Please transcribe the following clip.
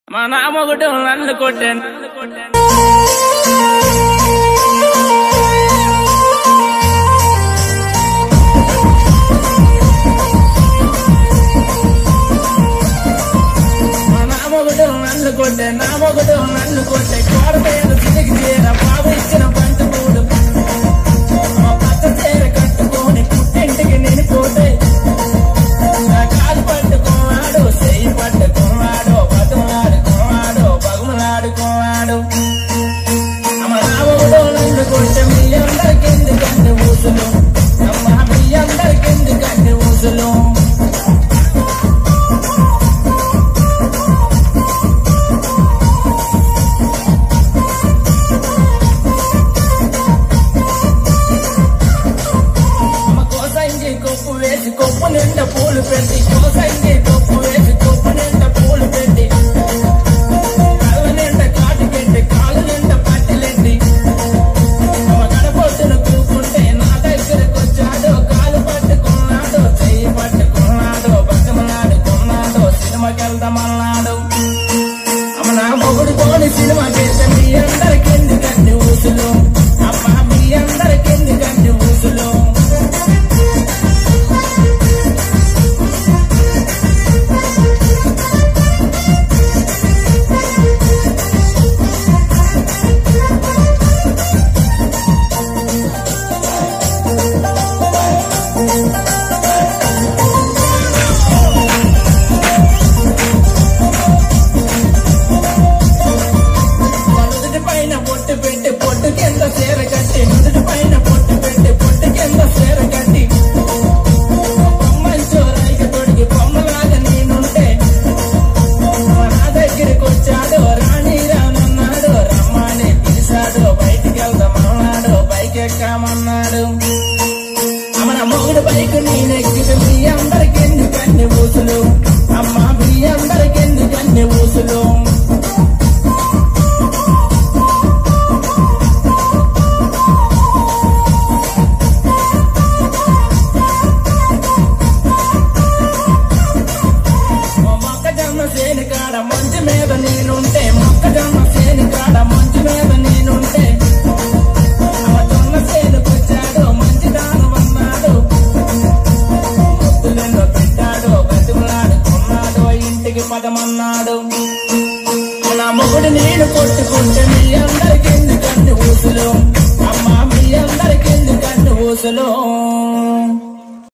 మా నామొకటి నన్ను కొట్టాను. నన్ను కొట్టే కోడపేరు చిటికి చేర బాబు ఇచ్చిన పంట కూడు పచ్చ చీర కట్టుకొని పుట్టింటికి నేను పోతే కాలు పట్టుకోవాడు చెయ్యి పట్టుకోవాడు బతుమలాడుకోవాడు బగుమలాడుకోవాడు అమ్మ రాముడు నన్ను కొట్టే మీ అందరికెందుకంటే ఊసులు అమ్మ మీ అందరికెందుకంటే ఊసులు కొప్పు నిండా పూలు పెట్టి కోసంగి కొప్పు వేసి కొప్పు నిండా పూలు పెట్టి కళ్ళ నిండా కాటుకెట్టి కాలు నిండా పట్టిలెట్టి గడపొట్టున కూకుంటే నా దగ్గరకు వచ్చాడు కాలు పట్టుకున్నాడు చెయ్యి పట్టుకున్నాడు బతుమలాడుకున్నాడు సినిమాకి వెళ్దామన్నాడు అమ్మ నా మొగుడు తోని సినిమాకి వెళ్తే మీ అందరికి ఎందుకండి ఊసులు అమ్మ మీ అందరికి ఎందుకండి ఊసులు ఎక్కమన్నాడు మన మొగుడు బైక్ నేనెక్కితే మీ అందరికి ఎందుకన్ని ఊసులు అమ్మ మీ అందరికి ఎందుకన్ని ఊసులు మొక్కజొన్న సేను కాడ మంచు మీద నేనుంటే మొక్కజొన్న సేను కాడ మంచు మీద నేనుంటే పదమన్నాడు నా మొగుడు నేను కొట్టుకుంటే మీ అందరికి ఎందుకంటే ఊసులు అమ్మ మీ అందరికి ఎందుకంటే ఊసులు